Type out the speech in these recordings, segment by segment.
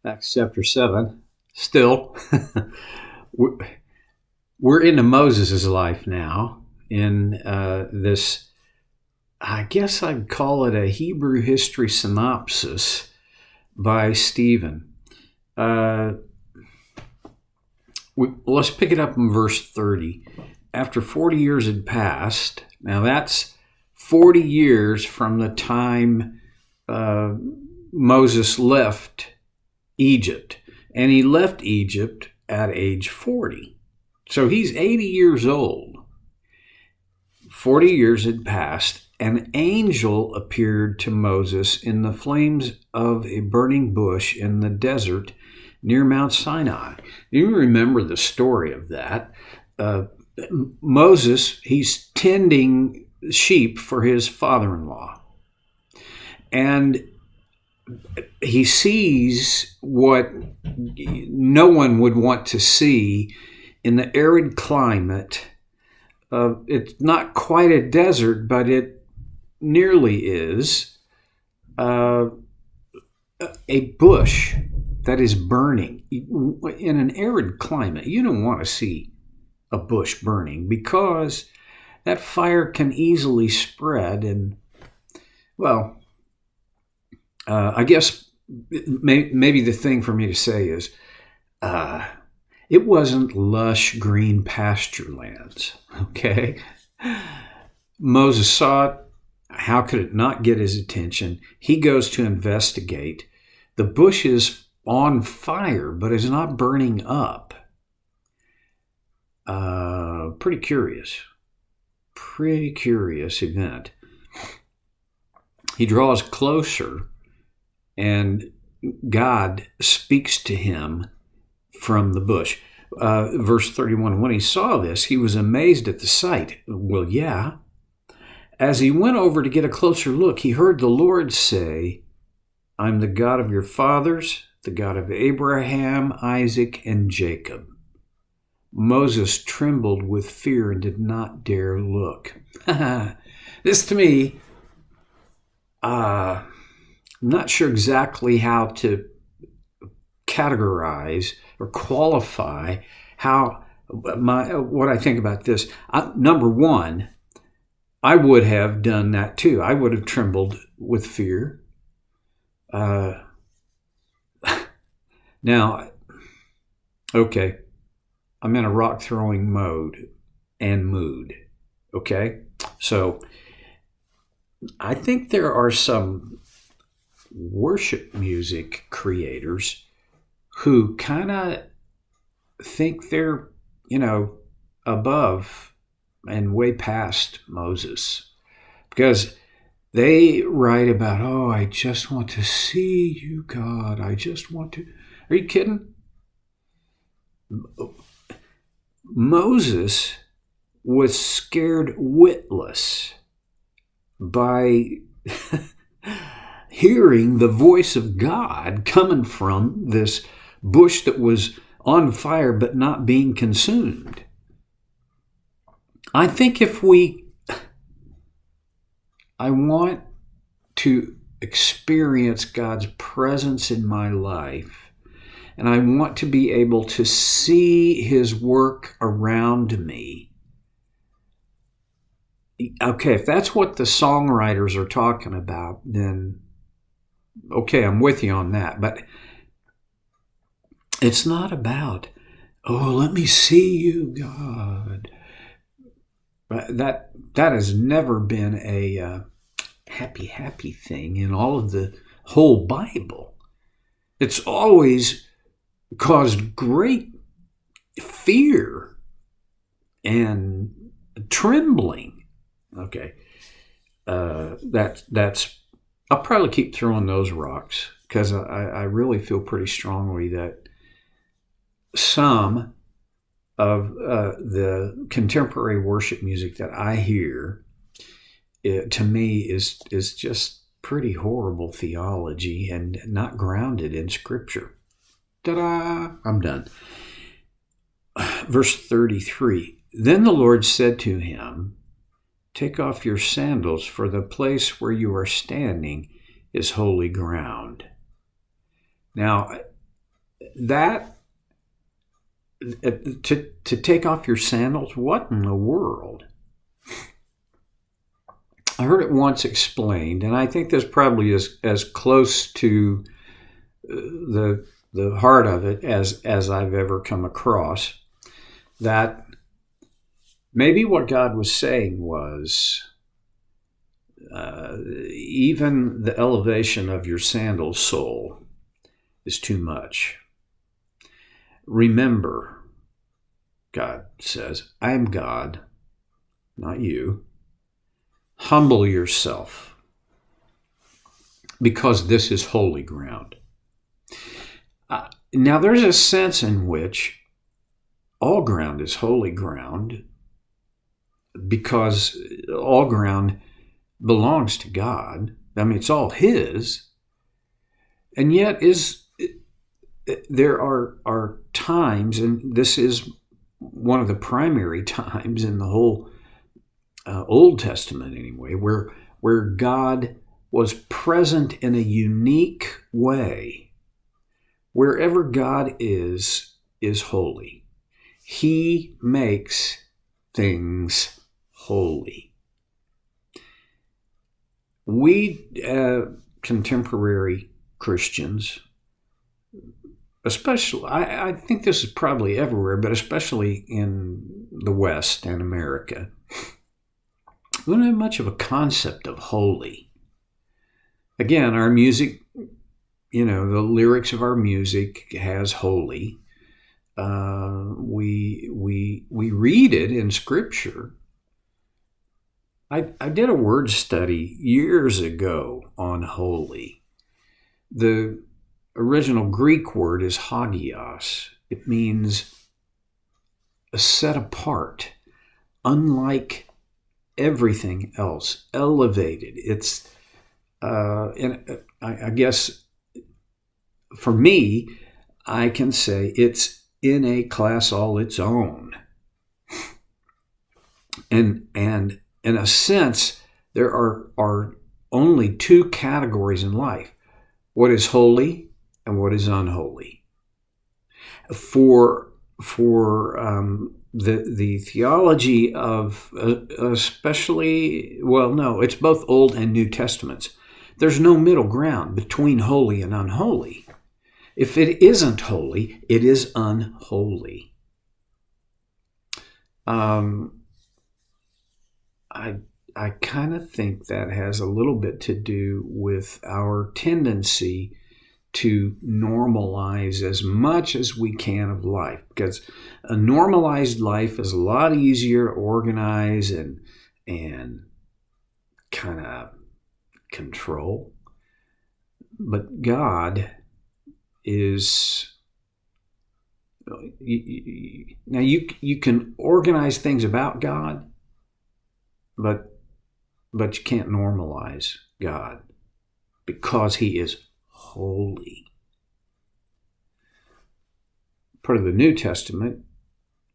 Acts chapter 7. Still, we're we're into Moses' life now in this, I guess I'd call it a Hebrew history synopsis by Stephen. Uh, let's pick it up in verse 30. After 40 years had passed, now that's 40 years from the time uh, Moses left Egypt. And he left Egypt at age 40. So he's 80 years old. 40 years had passed. An angel appeared to Moses in the flames of a burning bush in the desert near Mount Sinai. You remember the story of that. Moses, he's tending sheep for his father-in-law. And he sees what no one would want to see in the arid climate. It's not quite a desert, but it nearly is. A bush that is burning. In an arid climate, you don't want to see a bush burning because that fire can easily spread. And, well, I guess maybe the thing for me to say is it wasn't lush green pasture lands, okay? Moses saw it. How could it not get his attention? He goes to investigate. The bush is on fire, but is not burning up. Pretty curious event. He draws closer, and God speaks to him from the bush. Verse 31, when he saw this, he was amazed at the sight. Well, yeah. As he went over to get a closer look, he heard the Lord say, I'm the God of your fathers, the God of Abraham, Isaac, and Jacob. Moses trembled with fear and did not dare look. This to me, I'm not sure exactly how to categorize or qualify what I think about this. Number one, I would have done that too. I would have trembled with fear. Now, okay, I'm in a rock throwing mode and mood. Okay, so I think there are some worship music creators who kind of think they're, above and way past Moses, because they write about, oh, I just want to see you, God. I just want to. Are you kidding? Moses was scared witless by hearing the voice of God coming from this bush that was on fire but not being consumed. I think I want to experience God's presence in my life, and I want to be able to see his work around me. Okay, if that's what the songwriters are talking about, then okay, I'm with you on that. But it's not about, oh, let me see you, God. That has never been a happy thing in all of the whole Bible. It's always caused great fear and trembling. Okay, that's. I'll probably keep throwing those rocks because I really feel pretty strongly that some of the contemporary worship music that I hear, to me, is just pretty horrible theology and not grounded in Scripture. Ta-da! I'm done. Verse 33, then the Lord said to him, take off your sandals, for the place where you are standing is holy ground. Now, that to take off your sandals, what in the world? I heard it once explained, and I think this probably is as close to the heart of it as I've ever come across, that maybe what God was saying was, even the elevation of your sandal sole is too much. Remember, God says, I am God, not you. Humble yourself, because this is holy ground. Now, there's a sense in which all ground is holy ground, because all ground belongs to God. I mean, it's all His. And yet, there are times, and this is one of the primary times in the whole Old Testament anyway, where God was present in a unique way. Wherever God is holy. He makes things holy. We, contemporary Christians, especially, I think this is probably everywhere, but especially in the West and America, we don't have much of a concept of holy. Again, our music, the lyrics of our music has holy. We read it in Scripture. I did a word study years ago on holy. The original Greek word is hagios. It means set apart, unlike everything else, elevated. It's, and I guess for me, I can say it's in a class all its own. And in a sense, there are only two categories in life: what is holy and what is unholy. For the theology of especially, well, no, it's both Old and New Testaments. There's no middle ground between holy and unholy. If it isn't holy, it is unholy. I kind of think that has a little bit to do with our tendency to normalize as much as we can of life, because a normalized life is a lot easier to organize and kind of control. But God is, now you can organize things about God, but you can't normalize God, because He is holy. Part of the New Testament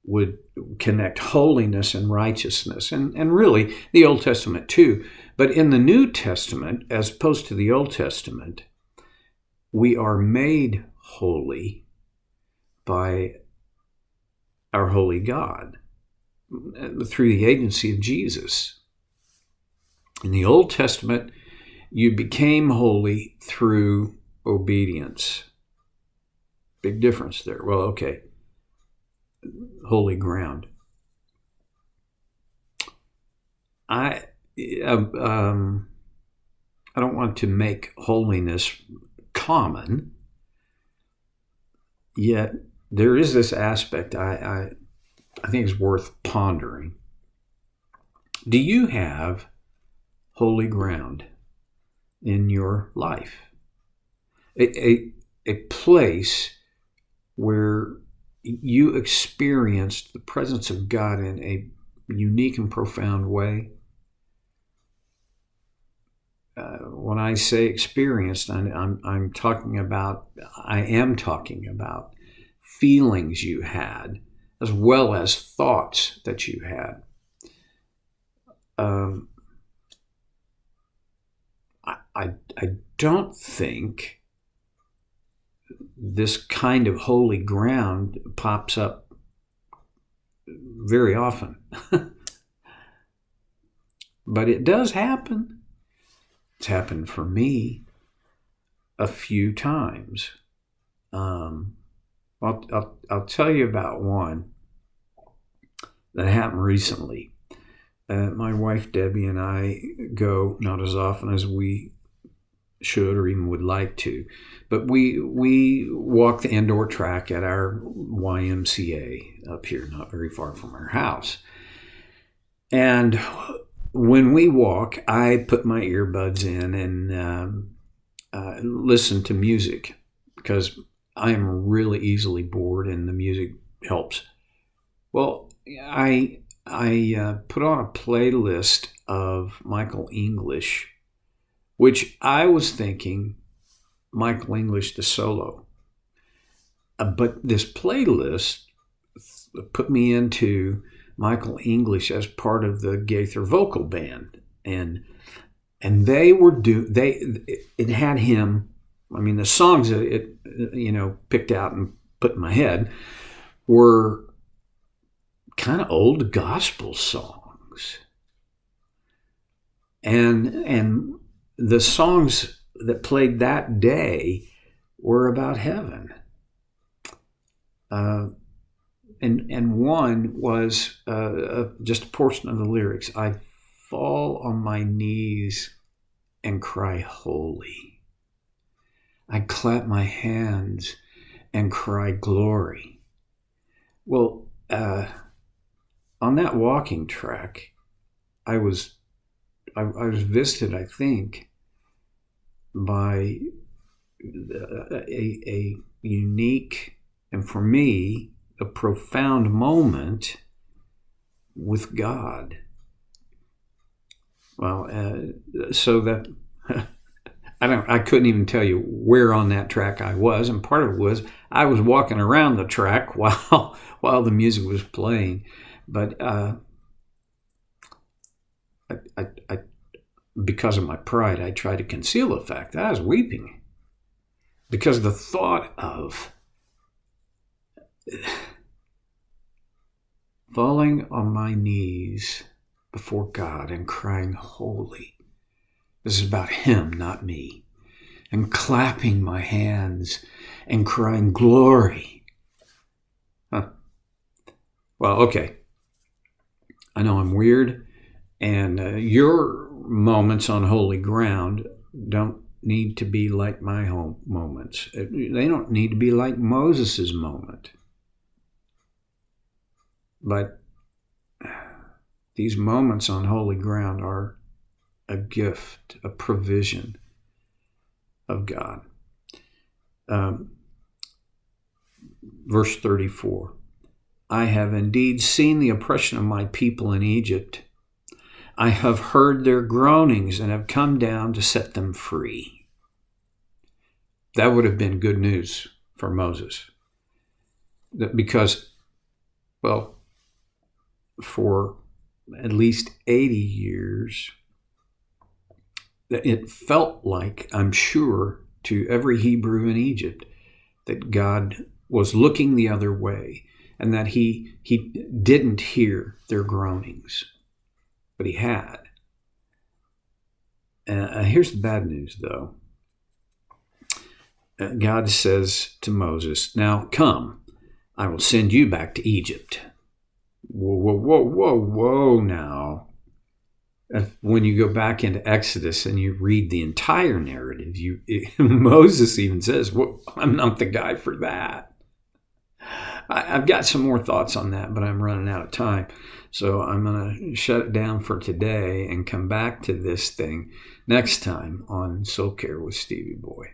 would connect holiness and righteousness, and really the Old Testament too. But in the New Testament, as opposed to the Old Testament, we are made holy by our holy God through the agency of Jesus. In the Old Testament, you became holy through obedience. Big difference there. Well, okay. Holy ground. I don't want to make holiness common, yet there is this aspect I think is worth pondering. Do you have holy ground in your life? A place where you experienced the presence of God in a unique and profound way? When I say experienced, I am talking about feelings you had, as well as thoughts that you had. I don't think this kind of holy ground pops up very often. But it does happen. It's happened for me a few times. I'll tell you about one that happened recently. My wife Debbie and I go not as often as we should or even would like to, but we walk the indoor track at our YMCA up here, not very far from our house. And when we walk, I put my earbuds in and listen to music because I am really easily bored and the music helps. Well, I put on a playlist of Michael English, which I was thinking Michael English the solo. But this playlist put me into Michael English as part of the Gaither vocal band. And they were it had him, I mean, the songs that it picked out and put in my head were kind of old gospel songs. And the songs that played that day were about heaven. And one was just a portion of the lyrics. I fall on my knees and cry holy. I clap my hands and cry glory. Well, on that walking track, I was visited, I think, by a unique, and for me, a profound moment with God. Well, so that I couldn't even tell you where on that track I was, and part of it was I was walking around the track while the music was playing, but I because of my pride, I tried to conceal the fact that I was weeping because the thought of falling on my knees before God and crying holy. This is about him, not me. And clapping my hands and crying glory. Huh. Well, okay. I know I'm weird, and your moments on holy ground don't need to be like my home moments. They don't need to be like Moses' moment. But these moments on holy ground are a gift, a provision of God. Verse 34, I have indeed seen the oppression of my people in Egypt. I have heard their groanings and have come down to set them free. That would have been good news for Moses. Because, well, for at least 80 years, it felt like, I'm sure, to every Hebrew in Egypt, that God was looking the other way and that he didn't hear their groanings, but he had. Here's the bad news, though. God says to Moses, now come, I will send you back to Egypt. Whoa, now. When you go back into Exodus and you read the entire narrative, Moses even says, well, I'm not the guy for that. I've got some more thoughts on that, but I'm running out of time. So I'm going to shut it down for today and come back to this thing next time on Soul Care with Stevie Boy.